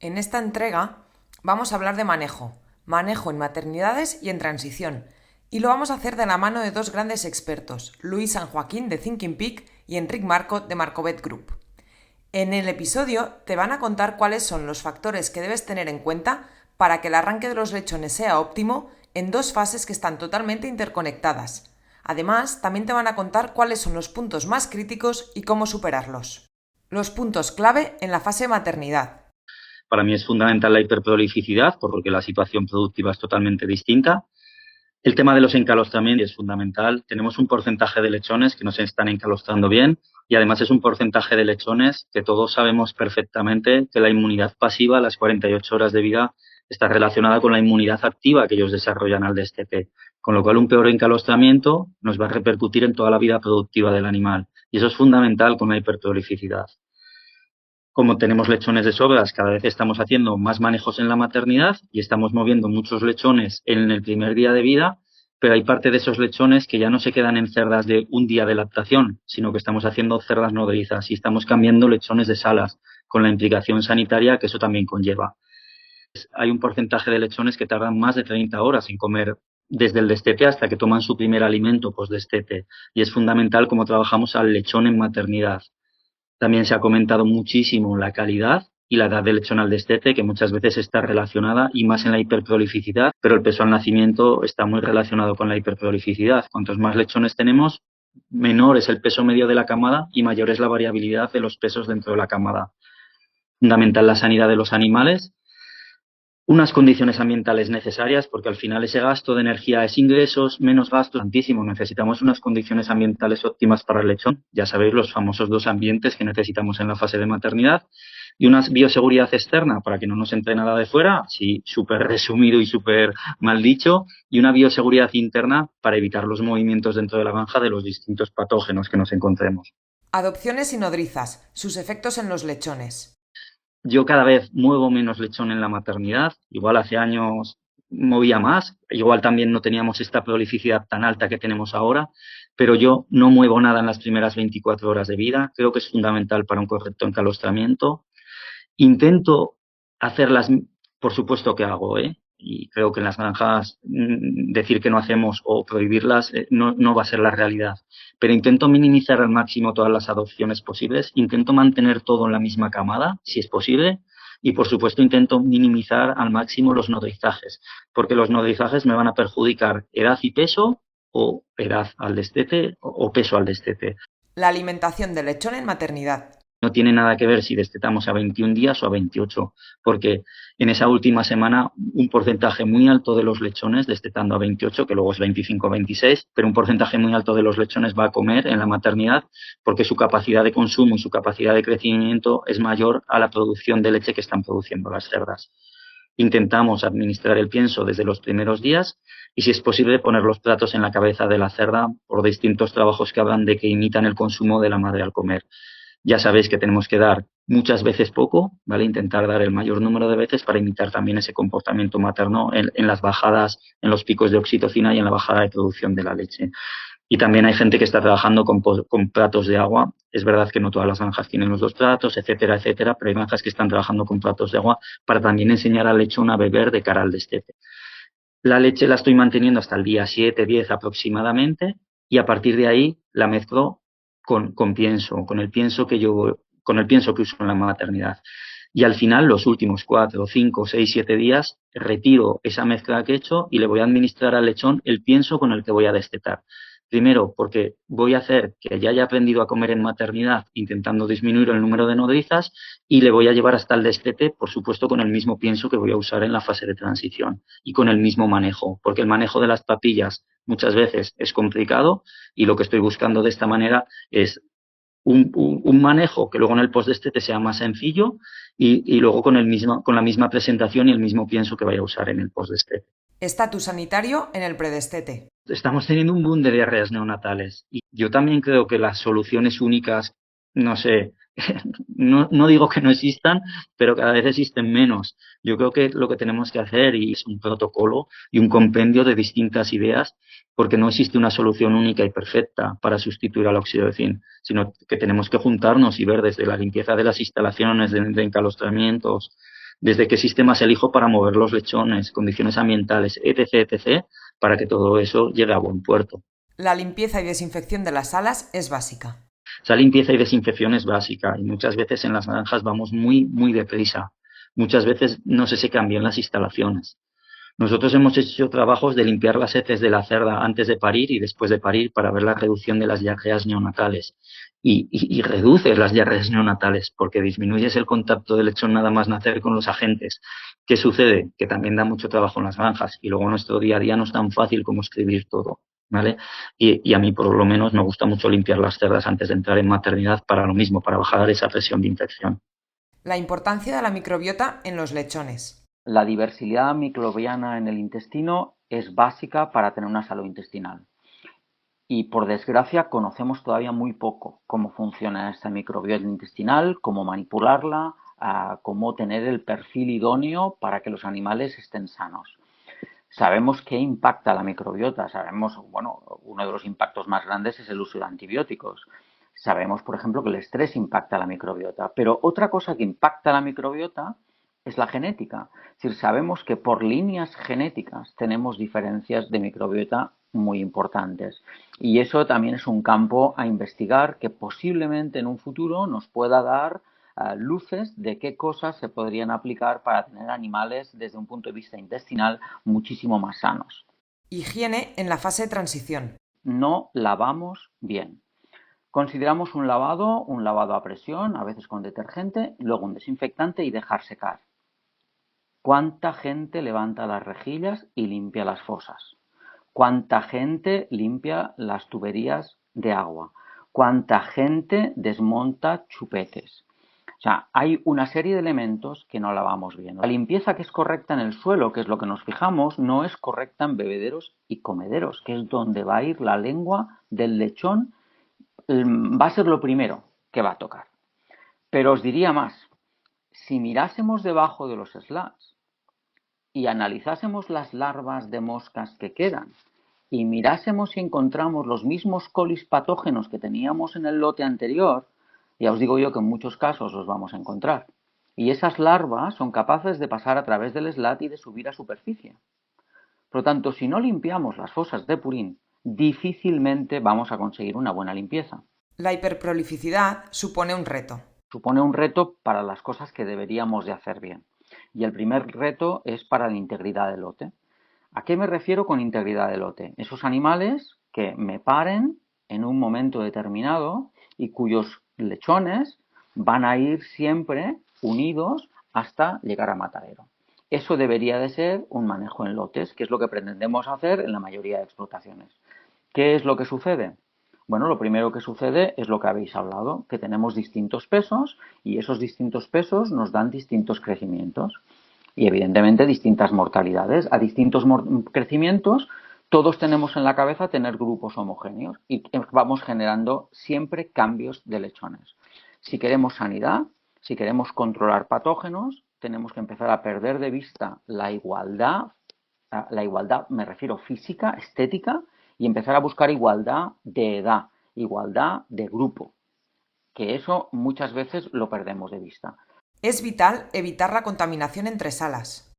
En esta entrega vamos a hablar de manejo en maternidades y en transición, y lo vamos a hacer de la mano de dos grandes expertos, Luis San Joaquín de Thinking Peak y Enric Marco de Marcovet Group. En el episodio te van a contar cuáles son los factores que debes tener en cuenta para que el arranque de los lechones sea óptimo en dos fases que están totalmente interconectadas. Además, también te van a contar cuáles son los puntos más críticos y cómo superarlos. Los puntos clave en la fase de maternidad. Para mí es fundamental la hiperprolificidad, porque la situación productiva es totalmente distinta. El tema de los encalostramientos es fundamental. Tenemos un porcentaje de lechones que no se están encalostrando bien y además es un porcentaje de lechones que todos sabemos perfectamente que la inmunidad pasiva a las 48 horas de vida está relacionada con la inmunidad activa que ellos desarrollan al destete. Con lo cual un peor encalostramiento nos va a repercutir en toda la vida productiva del animal. Y eso es fundamental con la hiperprolificidad. Como tenemos lechones de sobras, cada vez estamos haciendo más manejos en la maternidad y estamos moviendo muchos lechones en el primer día de vida, pero hay parte de esos lechones que ya no se quedan en cerdas de un día de lactación, sino que estamos haciendo cerdas nodrizas y estamos cambiando lechones de salas, con la implicación sanitaria que eso también conlleva. Hay un porcentaje de lechones que tardan más de 30 horas en comer desde el destete hasta que toman su primer alimento post-destete, y es fundamental cómo trabajamos al lechón en maternidad. También se ha comentado muchísimo la calidad y la edad del lechón al destete, que muchas veces está relacionada y más en la hiperprolificidad, pero el peso al nacimiento está muy relacionado con la hiperprolificidad. Cuantos más lechones tenemos, menor es el peso medio de la camada y mayor es la variabilidad de los pesos dentro de la camada. Fundamental la sanidad de los animales, unas condiciones ambientales necesarias, porque al final ese gasto de energía es ingresos, menos gastos, tantísimo. Necesitamos unas condiciones ambientales óptimas para el lechón. Ya sabéis, los famosos dos ambientes que necesitamos en la fase de maternidad. Y una bioseguridad externa para que no nos entre nada de fuera, así súper resumido y súper mal dicho, y una bioseguridad interna para evitar los movimientos dentro de la granja de los distintos patógenos que nos encontremos. Adopciones y nodrizas, sus efectos en los lechones. Yo cada vez muevo menos lechón en la maternidad, igual hace años movía más, igual también no teníamos esta prolificidad tan alta que tenemos ahora, pero yo no muevo nada en las primeras 24 horas de vida, creo que es fundamental para un correcto encalostramiento. Intento hacerlas, por supuesto que hago, y creo que en las granjas decir que no hacemos o prohibirlas no va a ser la realidad. Pero intento minimizar al máximo todas las adopciones posibles, intento mantener todo en la misma camada, si es posible, y por supuesto intento minimizar al máximo los nodrizajes, porque los nodrizajes me van a perjudicar edad y peso, o edad al destete o peso al destete. La alimentación del lechón en maternidad. No tiene nada que ver si destetamos a 21 días o a 28, porque en esa última semana un porcentaje muy alto de los lechones, destetando a 28, que luego es 25 o 26, pero un porcentaje muy alto de los lechones va a comer en la maternidad porque su capacidad de consumo y su capacidad de crecimiento es mayor a la producción de leche que están produciendo las cerdas. Intentamos administrar el pienso desde los primeros días y, si es posible, poner los platos en la cabeza de la cerda por distintos trabajos que hablan de que imitan el consumo de la madre al comer. Ya sabéis que tenemos que dar muchas veces poco, ¿vale? Intentar dar el mayor número de veces para imitar también ese comportamiento materno en las bajadas, en los picos de oxitocina y en la bajada de producción de la leche. Y también hay gente que está trabajando con platos de agua. Es verdad que no todas las granjas tienen los dos platos, etcétera, etcétera, pero hay granjas que están trabajando con platos de agua para también enseñar al lechón a beber de cara al destete. La leche la estoy manteniendo hasta el día 7, 10 aproximadamente, y a partir de ahí la mezclo con pienso, con el pienso que uso en la maternidad. Y al final, los últimos 4, 5, 6, 7 días, retiro esa mezcla que he hecho y le voy a administrar al lechón el pienso con el que voy a destetar. Primero, porque voy a hacer que ya haya aprendido a comer en maternidad, intentando disminuir el número de nodrizas, y le voy a llevar hasta el destete, por supuesto, con el mismo pienso que voy a usar en la fase de transición y con el mismo manejo, porque el manejo de las papillas muchas veces es complicado y lo que estoy buscando de esta manera es un manejo que luego en el post-destete sea más sencillo y luego con la misma presentación y el mismo pienso que vaya a usar en el post-destete. Estatus sanitario en el predestete. Estamos teniendo un boom de diarreas neonatales y yo también creo que las soluciones únicas, no sé, no digo que no existan, pero cada vez existen menos. Yo creo que lo que tenemos que hacer y es un protocolo y un compendio de distintas ideas, porque no existe una solución única y perfecta para sustituir al óxido de zinc, sino que tenemos que juntarnos y ver desde la limpieza de las instalaciones, de encalostramientos, desde qué sistemas elijo para mover los lechones, condiciones ambientales, etc., etc., para que todo eso llegue a buen puerto. La limpieza y desinfección de las salas es básica. Esa limpieza y desinfección es básica y muchas veces en las granjas vamos muy, muy deprisa. Muchas veces no se secan bien las instalaciones. Nosotros hemos hecho trabajos de limpiar las heces de la cerda antes de parir y después de parir para ver la reducción de las diarreas neonatales. Y reduces las diarreas neonatales porque disminuyes el contacto del lechón nada más nacer con los agentes. ¿Qué sucede? Que también da mucho trabajo en las granjas y luego nuestro día a día no es tan fácil como escribir todo, ¿vale? Y a mí por lo menos me gusta mucho limpiar las cerdas antes de entrar en maternidad para lo mismo, para bajar esa presión de infección. La importancia de la microbiota en los lechones. La diversidad microbiana en el intestino es básica para tener una salud intestinal. Y por desgracia conocemos todavía muy poco cómo funciona esta microbiota intestinal, cómo manipularla, cómo tener el perfil idóneo para que los animales estén sanos. Sabemos qué impacta la microbiota, sabemos, bueno, uno de los impactos más grandes es el uso de antibióticos. Sabemos, por ejemplo, que el estrés impacta la microbiota, pero otra cosa que impacta la microbiota es la genética. Es decir, sabemos que por líneas genéticas tenemos diferencias de microbiota muy importantes. Y eso también es un campo a investigar que posiblemente en un futuro nos pueda dar luces de qué cosas se podrían aplicar para tener animales desde un punto de vista intestinal muchísimo más sanos. Higiene en la fase de transición. No lavamos bien. Consideramos un lavado a presión, a veces con detergente, luego un desinfectante y dejar secar. ¿Cuánta gente levanta las rejillas y limpia las fosas? ¿Cuánta gente limpia las tuberías de agua? ¿Cuánta gente desmonta chupetes? O sea, hay una serie de elementos que no lavamos bien. La limpieza que es correcta en el suelo, que es lo que nos fijamos, no es correcta en bebederos y comederos, que es donde va a ir la lengua del lechón. Va a ser lo primero que va a tocar. Pero os diría más, si mirásemos debajo de los slats y analizásemos las larvas de moscas que quedan y mirásemos si encontramos los mismos colis patógenos que teníamos en el lote anterior, ya os digo yo que en muchos casos los vamos a encontrar. Y esas larvas son capaces de pasar a través del slat y de subir a superficie. Por lo tanto, si no limpiamos las fosas de purín, difícilmente vamos a conseguir una buena limpieza. La hiperprolificidad supone un reto. Supone un reto para las cosas que deberíamos de hacer bien. Y el primer reto es para la integridad del lote. ¿A qué me refiero con integridad del lote? Esos animales que me paren en un momento determinado y cuyos lechones van a ir siempre unidos hasta llegar a matadero. Eso debería de ser un manejo en lotes, que es lo que pretendemos hacer en la mayoría de explotaciones. ¿Qué es lo que sucede? Bueno, lo primero que sucede es lo que habéis hablado, que tenemos distintos pesos y esos distintos pesos nos dan distintos crecimientos y evidentemente distintas mortalidades. A distintos crecimientos todos tenemos en la cabeza tener grupos homogéneos y vamos generando siempre cambios de lechones. Si queremos sanidad, si queremos controlar patógenos, tenemos que empezar a perder de vista la igualdad me refiero física, estética, y empezar a buscar igualdad de edad, igualdad de grupo, que eso muchas veces lo perdemos de vista. Es vital evitar la contaminación entre salas.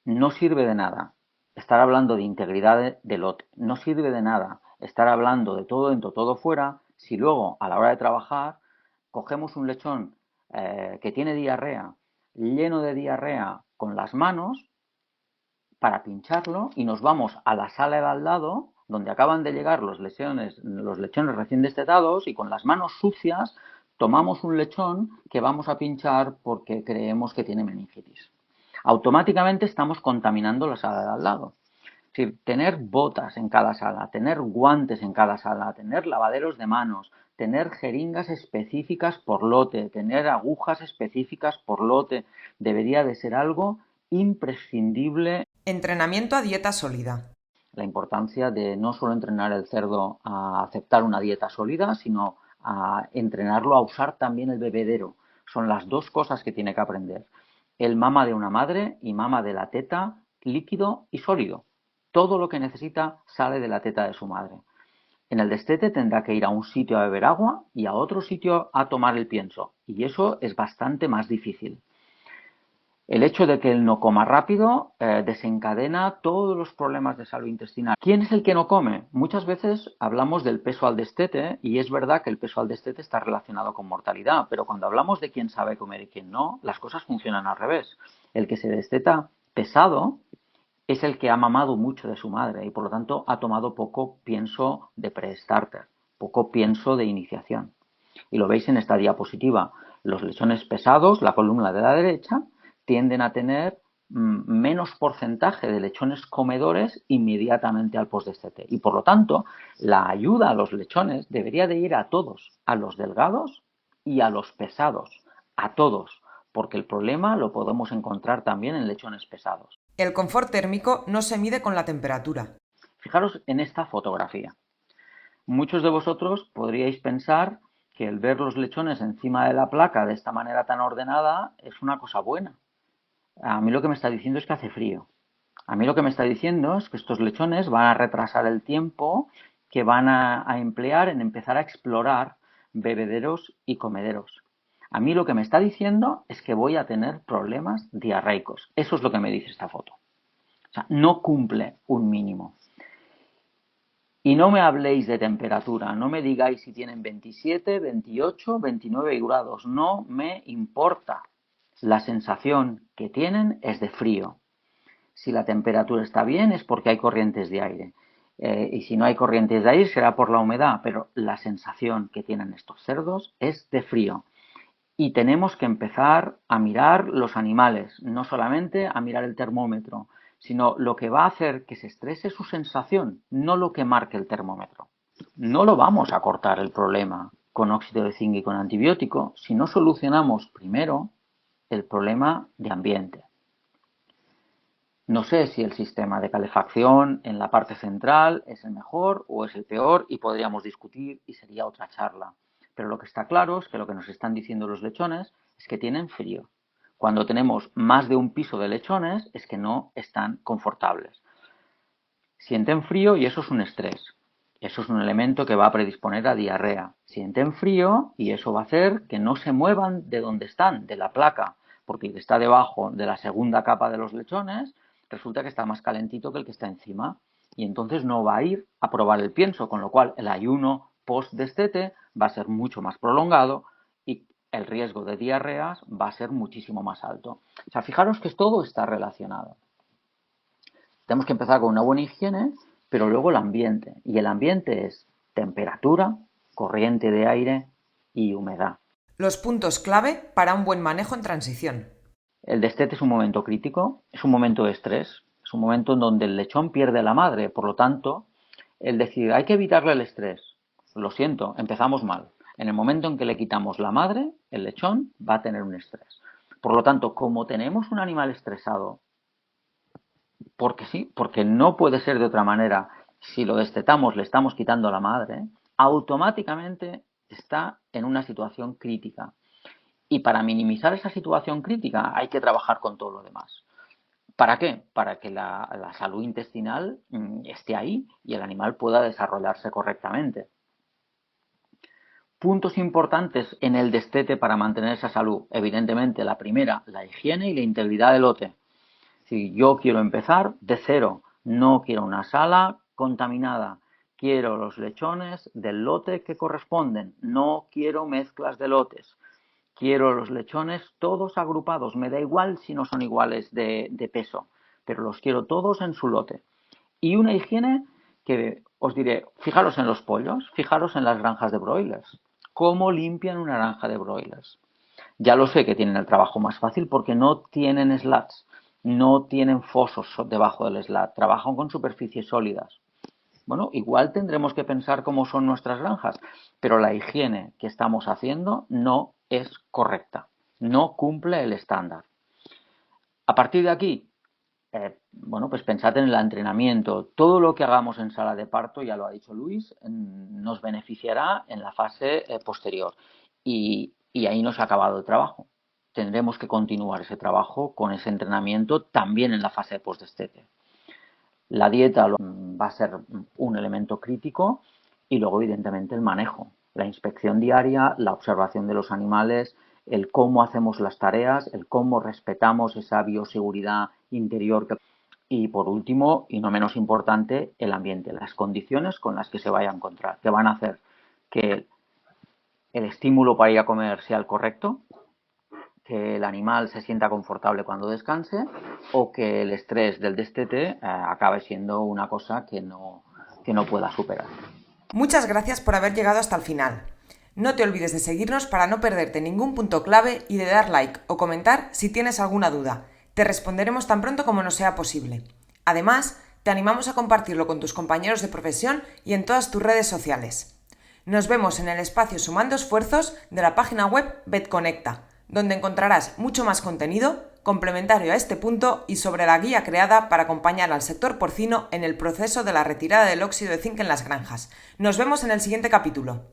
No sirve de nada estar hablando de integridad de lote, no sirve de nada estar hablando de todo dentro, todo fuera, si luego a la hora de trabajar cogemos un lechón que tiene diarrea, lleno de diarrea con las manos, para pincharlo y nos vamos a la sala de al lado donde acaban de llegar los lechones recién destetados y con las manos sucias tomamos un lechón que vamos a pinchar porque creemos que tiene meningitis. Automáticamente estamos contaminando la sala de al lado. Es decir, tener botas en cada sala, tener guantes en cada sala, tener lavaderos de manos, tener jeringas específicas por lote, tener agujas específicas por lote, debería de ser algo imprescindible. Entrenamiento a dieta sólida. La importancia de no solo entrenar el cerdo a aceptar una dieta sólida, sino a entrenarlo a usar también el bebedero. Son las dos cosas que tiene que aprender. Él mama de una madre y mama de la teta líquido y sólido. Todo lo que necesita sale de la teta de su madre. En el destete tendrá que ir a un sitio a beber agua y a otro sitio a tomar el pienso. Y eso es bastante más difícil. El hecho de que él no coma rápido desencadena todos los problemas de salud intestinal. ¿Quién es el que no come? Muchas veces hablamos del peso al destete y es verdad que el peso al destete está relacionado con mortalidad, pero cuando hablamos de quién sabe comer y quién no, las cosas funcionan al revés. El que se desteta pesado es el que ha mamado mucho de su madre y por lo tanto ha tomado poco pienso de pre-starter, poco pienso de iniciación. Y lo veis en esta diapositiva. Los lechones pesados, la columna de la derecha, tienden a tener menos porcentaje de lechones comedores inmediatamente al postdestete. Y por lo tanto, la ayuda a los lechones debería de ir a todos, a los delgados y a los pesados, a todos, porque el problema lo podemos encontrar también en lechones pesados. El confort térmico no se mide con la temperatura. Fijaros en esta fotografía. Muchos de vosotros podríais pensar que el ver los lechones encima de la placa de esta manera tan ordenada es una cosa buena. A mí lo que me está diciendo es que hace frío. A mí lo que me está diciendo es que estos lechones van a retrasar el tiempo que van a emplear en empezar a explorar bebederos y comederos. A mí lo que me está diciendo es que voy a tener problemas diarreicos. Eso es lo que me dice esta foto. O sea, no cumple un mínimo. Y no me habléis de temperatura, no me digáis si tienen 27, 28, 29 grados, no me importa. La sensación que tienen es de frío. Si la temperatura está bien es porque hay corrientes de aire. Y si no hay corrientes de aire será por la humedad, pero la sensación que tienen estos cerdos es de frío. Y tenemos que empezar a mirar los animales, no solamente a mirar el termómetro, sino lo que va a hacer que se estrese su sensación, no lo que marque el termómetro. No lo vamos a cortar el problema con óxido de zinc y con antibiótico si no solucionamos primero el problema de ambiente. No sé si el sistema de calefacción en la parte central es el mejor o es el peor y podríamos discutir y sería otra charla. Pero lo que está claro es que lo que nos están diciendo los lechones es que tienen frío. Cuando tenemos más de un piso de lechones es que no están confortables. Sienten frío y eso es un estrés. Eso es un elemento que va a predisponer a diarrea. Sienten frío y eso va a hacer que no se muevan de donde están, de la placa, porque el que está debajo de la segunda capa de los lechones resulta que está más calentito que el que está encima y entonces no va a ir a probar el pienso, con lo cual el ayuno post-destete va a ser mucho más prolongado y el riesgo de diarreas va a ser muchísimo más alto. O sea, fijaros que todo está relacionado. Tenemos que empezar con una buena higiene, pero luego el ambiente. Y el ambiente es temperatura, corriente de aire y humedad. Los puntos clave para un buen manejo en transición. El destete es un momento crítico, es un momento de estrés, es un momento en donde el lechón pierde la madre. Por lo tanto, el decir hay que evitarle el estrés. Lo siento, empezamos mal. En el momento en que le quitamos la madre, el lechón va a tener un estrés. Por lo tanto, como tenemos un animal estresado, porque sí, porque no puede ser de otra manera. Si lo destetamos, le estamos quitando la madre, automáticamente está en una situación crítica. Y para minimizar esa situación crítica hay que trabajar con todo lo demás. ¿Para qué? Para que la salud intestinal esté ahí y el animal pueda desarrollarse correctamente. Puntos importantes en el destete para mantener esa salud. Evidentemente, la primera, la higiene y la integridad del lote. Si yo quiero empezar de cero, no quiero una sala contaminada, quiero los lechones del lote que corresponden, no quiero mezclas de lotes, quiero los lechones todos agrupados, me da igual si no son iguales de peso, pero los quiero todos en su lote. Y una higiene que os diré, fijaros en los pollos, fijaros en las granjas de broilers, cómo limpian una granja de broilers. Ya lo sé que tienen el trabajo más fácil porque no tienen slats, no tienen fosos debajo del slat, trabajan con superficies sólidas. Bueno, igual tendremos que pensar cómo son nuestras granjas, pero la higiene que estamos haciendo no es correcta, no cumple el estándar. A partir de aquí, bueno, pues pensad en el entrenamiento. Todo lo que hagamos en sala de parto, ya lo ha dicho Luis, nos beneficiará en la fase posterior. Y ahí nos ha acabado el trabajo. Tendremos que continuar ese trabajo con ese entrenamiento también en la fase de postdestete. La dieta va a ser un elemento crítico y luego, evidentemente, el manejo. La inspección diaria, la observación de los animales, el cómo hacemos las tareas, el cómo respetamos esa bioseguridad interior. Y por último, y no menos importante, el ambiente, las condiciones con las que se vaya a encontrar, que van a hacer que el estímulo para ir a comer sea el correcto, que el animal se sienta confortable cuando descanse o que el estrés del destete acabe siendo una cosa que no pueda superar. Muchas gracias por haber llegado hasta el final. No te olvides de seguirnos para no perderte ningún punto clave y de dar like o comentar si tienes alguna duda. Te responderemos tan pronto como nos sea posible. Además, te animamos a compartirlo con tus compañeros de profesión y en todas tus redes sociales. Nos vemos en el espacio Sumando Esfuerzos de la página web VetConecta, donde encontrarás mucho más contenido complementario a este punto y sobre la guía creada para acompañar al sector porcino en el proceso de la retirada del óxido de zinc en las granjas. Nos vemos en el siguiente capítulo.